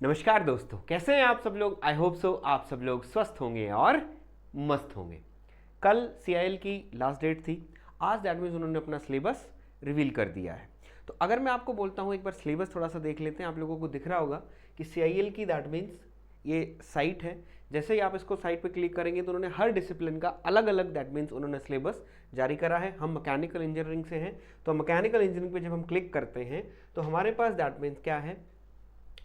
नमस्कार दोस्तों, कैसे हैं आप सब लोग। आई होप सो आप सब लोग स्वस्थ होंगे और मस्त होंगे। कल CIL की लास्ट डेट थी। आज दैट मीन्स उन्होंने अपना सिलेबस रिवील कर दिया है। तो अगर मैं आपको बोलता हूँ एक बार सिलेबस थोड़ा सा देख लेते हैं, आप लोगों को दिख रहा होगा कि CIL की दैट मीन्स ये साइट है। जैसे ही आप इसको साइट पे क्लिक करेंगे तो उन्होंने हर डिसिप्लिन का अलग अलग दैट मीन्स उन्होंने सिलेबस जारी करा है। हम मैकेनिकल इंजीनियरिंग से हैं, तो मैकेनिकल इंजीनियरिंग पे जब हम क्लिक करते हैं तो हमारे पास दैट मीन्स क्या है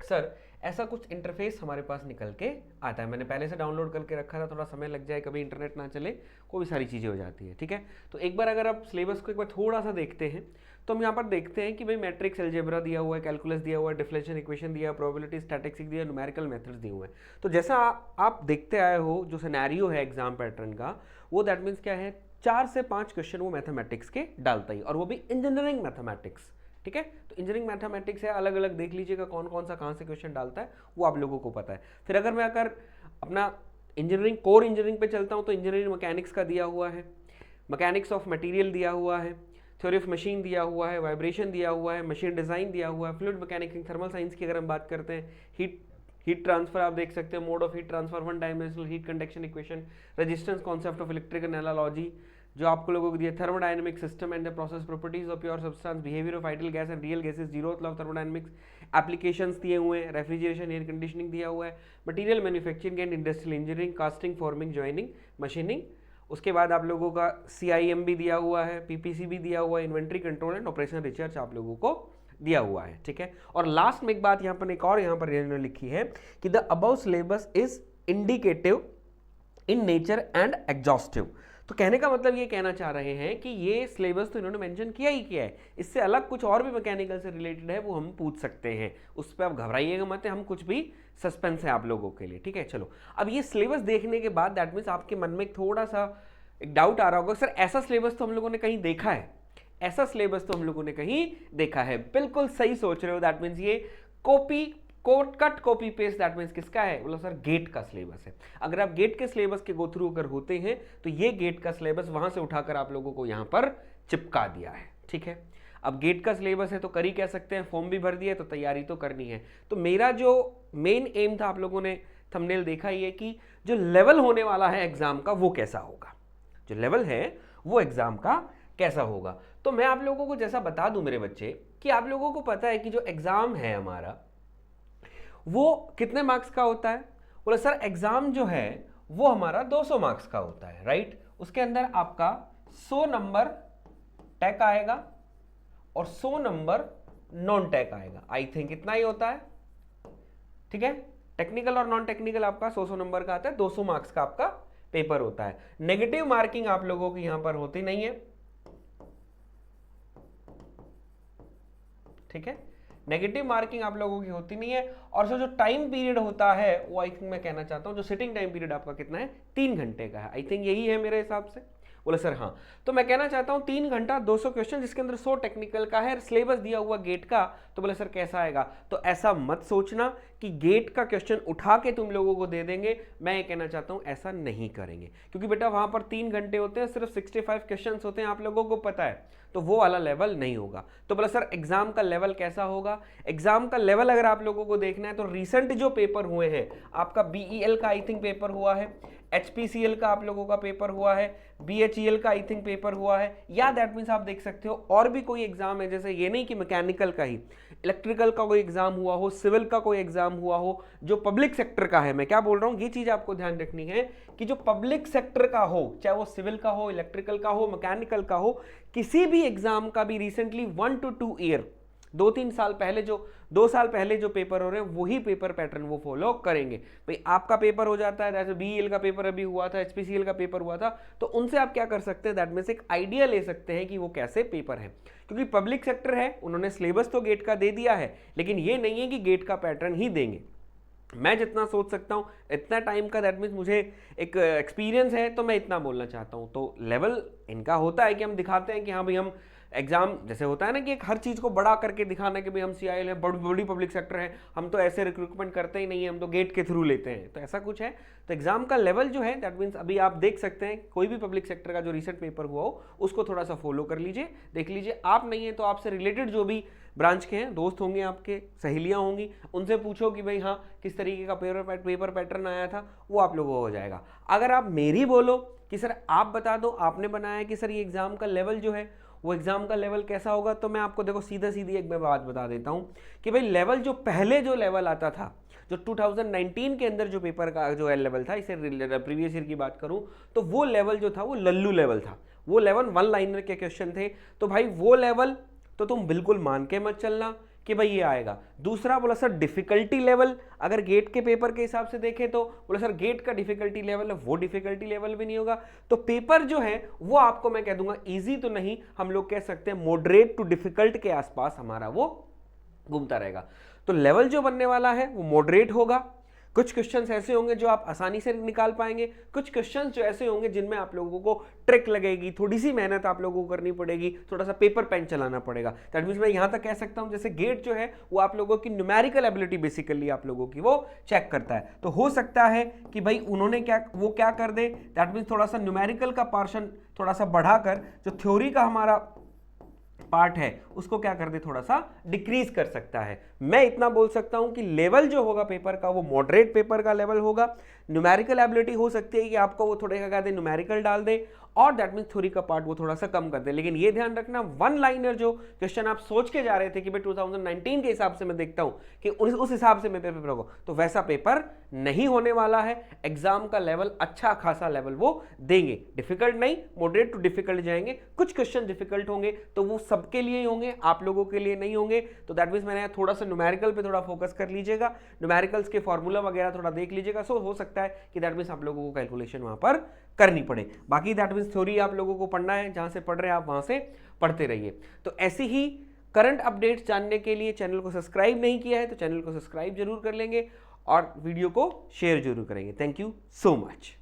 सर, ऐसा कुछ इंटरफेस हमारे पास निकल के आता है। मैंने पहले से डाउनलोड करके रखा था, थोड़ा समय लग जाए, कभी इंटरनेट ना चले, कोई सारी चीज़ें हो जाती है। ठीक है, तो एक बार अगर आप सिलेबस को एक बार थोड़ा सा देखते हैं तो हम यहाँ पर देखते हैं कि भाई मैट्रिक्स अलजेब्रा दिया हुआ है, कैलकुलस दिया हुआ है, डिफरेंशियल इक्वेशन दिया है, प्रोबेबिलिटी स्टैटिस्टिक्स दिया है, न्यूमेरिकल मेथड्स दिए हुए हैं। तो जैसा आप देखते आए हो जो सिनेरियो है एग्जाम पैटर्न का, वो दैट मीन्स क्या है, 4 से 5 क्वेश्चन वो मैथमेटिक्स के डालता ही, और वो भी इंजीनियरिंग मैथमेटिक्स। ठीक है, तो इंजीनियरिंग मैथमेटिक्स है, अलग अलग देख लीजिएगा कौन कौन सा कहाँ से क्वेश्चन डालता है, वो आप लोगों को पता है। फिर अगर मैं अपना इंजीनियरिंग कोर इंजीनियरिंग पे चलता हूँ तो इंजीनियरिंग मैकेनिक्स का दिया हुआ है, मैकेनिक्स ऑफ मटेरियल दिया हुआ है, थ्योरी ऑफ मशीन दिया हुआ है, वाइब्रेशन दिया हुआ है, मशीन डिजाइन दिया हुआ है, फ्लूइड मैकेनिक्स, थर्मल साइंस की अगर हम बात करते हैं, हीट ट्रांसफर आप देख सकते हैं, mode of heat transfer, one dimensional heat conduction equation, resistance concept of electrical analogy, जो आपको लोगों को दिया, thermodynamic system and the process properties of pure substance, behaviour of ideal gas and real gases, zero law of thermodynamics, applications दिए हुए हैं, refrigeration air conditioning दिया हुआ है, material manufacturing and industrial engineering, casting, forming, joining, machining. उसके बाद आप लोगों का CIM भी दिया हुआ है, PPC भी दिया हुआ है, inventory control and operation research आप लोगों को दिया हुआ है। ठीक है, और लास्ट में एक बात यहाँ पर एक और यहाँ पर लिखी है कि the above syllabus is indicative in nature and exhaustive. तो कहने का मतलब ये कहना चाह रहे हैं कि ये सिलेबस तो इन्होंने मेंशन किया ही किया है, इससे अलग कुछ और भी मैकेनिकल से रिलेटेड है वो हम पूछ सकते हैं, उस पर आप घबराइएगा मत, हम कुछ भी सस्पेंस है आप लोगों के लिए। ठीक है, चलो अब ये सिलेबस देखने के बाद दैट मीन्स आपके मन में थोड़ा सा एक डाउट आ रहा होगा, सर ऐसा सिलेबस तो हम लोगों ने कहीं देखा है, ऐसा सिलेबस तो हम लोगों ने कहीं देखा है। बिल्कुल सही सोच रहे हो, दैट मीन्स ये copy cut copy paste that means किसका है, बोला सर गेट का सिलेबस है। अगर आप गेट के सिलेबस के गो थ्रू अगर होते हैं तो ये गेट का सिलेबस वहां से उठाकर आप लोगों को यहां पर चिपका दिया है। ठीक है, अब गेट का सिलेबस है तो कर ही कह सकते हैं, फॉर्म भी भर दिया तो तैयारी तो करनी है। तो मेरा जो मेन एम था, आप लोगों ने थंबनेल देखा ही है कि जो लेवल होने वाला है एग्जाम का वो कैसा होगा, जो लेवल है वो एग्जाम का कैसा होगा। तो मैं आप लोगों को जैसा बता दूं मेरे बच्चे कि आप लोगों को पता है कि जो एग्जाम है हमारा वो कितने मार्क्स का होता है। बोला सर एग्जाम जो है वो हमारा 200 मार्क्स का होता है, राइट। उसके अंदर आपका 100 नंबर टेक आएगा और 100 नंबर नॉन टेक आएगा। आई थिंक इतना ही होता है। ठीक है, टेक्निकल और नॉन टेक्निकल आपका 100 नंबर का आता है, 200 मार्क्स का आपका पेपर होता है। नेगेटिव मार्किंग आप लोगों की यहां पर होती नहीं है। ठीक है, नेगेटिव मार्किंग आप लोगों की होती नहीं है। और जो टाइम पीरियड होता है वो आई थिंक मैं कहना चाहता हूं, जो सिटिंग टाइम पीरियड आपका कितना है, 3 घंटे का है। आई थिंक यही है मेरे हिसाब से। बोले सर हाँ, तो मैं कहना चाहता हूं 3 घंटा 200 क्वेश्चन, जिसके अंदर 100 टेक्निकल का है, सिलेबस दिया हुआ गेट का। तो बोले सर कैसा आएगा, तो ऐसा मत सोचना कि गेट का क्वेश्चन उठा के तुम लोगों को दे देंगे। मैं ये कहना चाहता हूं ऐसा नहीं करेंगे, क्योंकि बेटा वहां पर 3 घंटे होते हैं, सिर्फ 65 क्वेश्चन होते हैं, आप लोगों को पता है, तो वो वाला लेवल नहीं होगा। तो बोला सर एग्जाम का लेवल कैसा होगा। एग्जाम का लेवल अगर आप लोगों को देखना है तो रिसेंट जो पेपर हुए हैं, आपका BEL का आई थिंक पेपर हुआ है, HPCL का आप लोगों का पेपर हुआ है, BHEL का आई थिंक पेपर हुआ है, या दैट मीन्स आप देख सकते हो और भी कोई एग्जाम है, जैसे ये नहीं कि मैकेनिकल का ही, इलेक्ट्रिकल का कोई एग्जाम हुआ हो, सिविल का कोई एग्जाम हुआ हो, जो पब्लिक सेक्टर का है। मैं क्या बोल रहा हूँ, ये चीज आपको ध्यान रखनी है कि जो पब्लिक सेक्टर का हो, चाहे वो सिविल का हो, इलेक्ट्रिकल का हो, मैकेनिकल का हो, किसी भी एग्जाम का भी रिसेंटली 1 to 2 ईयर, 2-3 साल पहले जो 2 साल पहले जो पेपर हो रहे हैं वही पेपर पैटर्न वो फॉलो करेंगे। भाई आपका पेपर हो जाता है, जैसे BEL का पेपर अभी हुआ था, HPCL का पेपर हुआ था, तो उनसे आप क्या कर सकते हैं, दैट में से एक आइडिया ले सकते हैं कि वो कैसे पेपर है। क्योंकि पब्लिक सेक्टर है, उन्होंने सिलेबस तो गेट का दे दिया है, लेकिन ये नहीं है कि गेट का पैटर्न ही देंगे। मैं जितना सोच सकता हूँ इतना टाइम का दैट मीन्स मुझे एक एक्सपीरियंस है, तो मैं इतना बोलना चाहता हूँ। तो लेवल इनका होता है कि हम दिखाते हैं कि हाँ भाई हम एग्जाम, जैसे होता है ना कि एक हर चीज़ को बड़ा करके दिखाना कि भाई हम CIL है, बड़ी पब्लिक सेक्टर है, हम तो ऐसे रिक्रूटमेंट करते ही नहीं है, हम तो गेट के थ्रू लेते हैं, तो ऐसा कुछ है। तो एग्जाम का लेवल जो है दैट मीन्स अभी आप देख सकते हैं, कोई भी पब्लिक सेक्टर का जो रिसेंट पेपर हुआ हो उसको थोड़ा सा फॉलो कर लीजिए, देख लीजिए। आप नहीं है तो आपसे रिलेटेड जो भी ब्रांच के हैं, दोस्त होंगे, आपके सहेलियां होंगी, उनसे पूछो कि भाई हाँ किस तरीके का पेपर पैटर्न आया था, वो आप लोगों को हो जाएगा। अगर आप मेरी बोलो कि सर आप बता दो, आपने बनाया कि सर ये एग्जाम का लेवल जो है वो एग्जाम का लेवल कैसा होगा, तो मैं आपको देखो सीधा सीधी एक मैं बात बता देता हूँ कि भाई लेवल जो पहले जो लेवल आता था, जो 2019 के अंदर जो पेपर का जो लेवल था, इसे प्रीवियस ईयर की बात करूं तो वो लेवल जो था वो लल्लू लेवल था, वो लेवल वन लाइनर के क्वेश्चन थे। तो भाई वो लेवल तो तुम बिल्कुल मान के मत चलना कि भाई ये आएगा। दूसरा बोला सर डिफिकल्टी लेवल, अगर गेट के पेपर के हिसाब से देखें तो बोला सर गेट का डिफिकल्टी लेवल है, वो डिफिकल्टी लेवल भी नहीं होगा। तो पेपर जो है वो आपको मैं कह दूंगा इजी तो नहीं, हम लोग कह सकते हैं मॉडरेट टू डिफिकल्ट के आसपास हमारा वो घूमता रहेगा। तो लेवल जो बनने वाला है वो मॉडरेट होगा। कुछ क्वेश्चंस ऐसे होंगे जो आप आसानी से निकाल पाएंगे, कुछ क्वेश्चंस जो ऐसे होंगे जिनमें आप लोगों को ट्रिक लगेगी, थोड़ी सी मेहनत आप लोगों को करनी पड़ेगी, थोड़ा सा पेपर पेन चलाना पड़ेगा। दैट मींस मैं यहां तक कह सकता हूं जैसे गेट जो है वो आप लोगों की न्यूमेरिकल एबिलिटी बेसिकली आप लोगों की वो चेक करता है। तो हो सकता है कि भाई उन्होंने क्या कर दे, दैट मीन्स थोड़ा सा न्यूमेरिकल का पोर्शन थोड़ा सा बढ़ाकर जो थ्योरी का हमारा पार्ट है उसको क्या कर दे, थोड़ा सा डिक्रीज कर सकता है। मैं इतना बोल सकता हूं कि लेवल जो होगा पेपर का वो मॉडरेट पेपर का लेवल होगा। न्यूमेरिकल एबिलिटी हो सकती है कि आपको वो थोड़े क्या दे, न्यूमेरिकल डाल दे, और दैट मीन्स थ्योरी का पार्ट वो थोड़ा सा कम कर दे। लेकिन ये ध्यान रखना वन लाइनर जो क्वेश्चन आप सोच के जा रहे थे कि भाई 2019 के हिसाब से मैं देखता हूं कि उस हिसाब से मैं पेपर होगा, तो वैसा पेपर नहीं होने वाला है। एग्जाम का लेवल अच्छा खासा लेवल वो देंगे, डिफिकल्ट नहीं, मॉडरेट टू डिफिकल्ट जाएंगे। कुछ क्वेश्चन डिफिकल्ट होंगे तो वो सबके लिए ही होंगे, आप लोगों के लिए नहीं होंगे। तो दैट मीन्स मैंने थोड़ा सा न्यूमेरिकल पे थोड़ा फोकस कर लीजिएगा, न्यूमेरिकल्स के फॉर्मूला वगैरह थोड़ा देख लीजिएगा। सो हो सकता है कि दैट मीन्स आप लोगों को कैलकुलेशन वहां पर करनी पड़े। बाकी दैट मीन्स थ्योरी आप लोगों को पढ़ना है, जहां से पढ़ रहे हैं आप वहां से पढ़ते रहिए। तो ऐसी ही करंट अपडेट्स जानने के लिए चैनल को सब्सक्राइब नहीं किया है तो चैनल को सब्सक्राइब जरूर कर लेंगे और वीडियो को शेयर जरूर करेंगे। Thank you so much.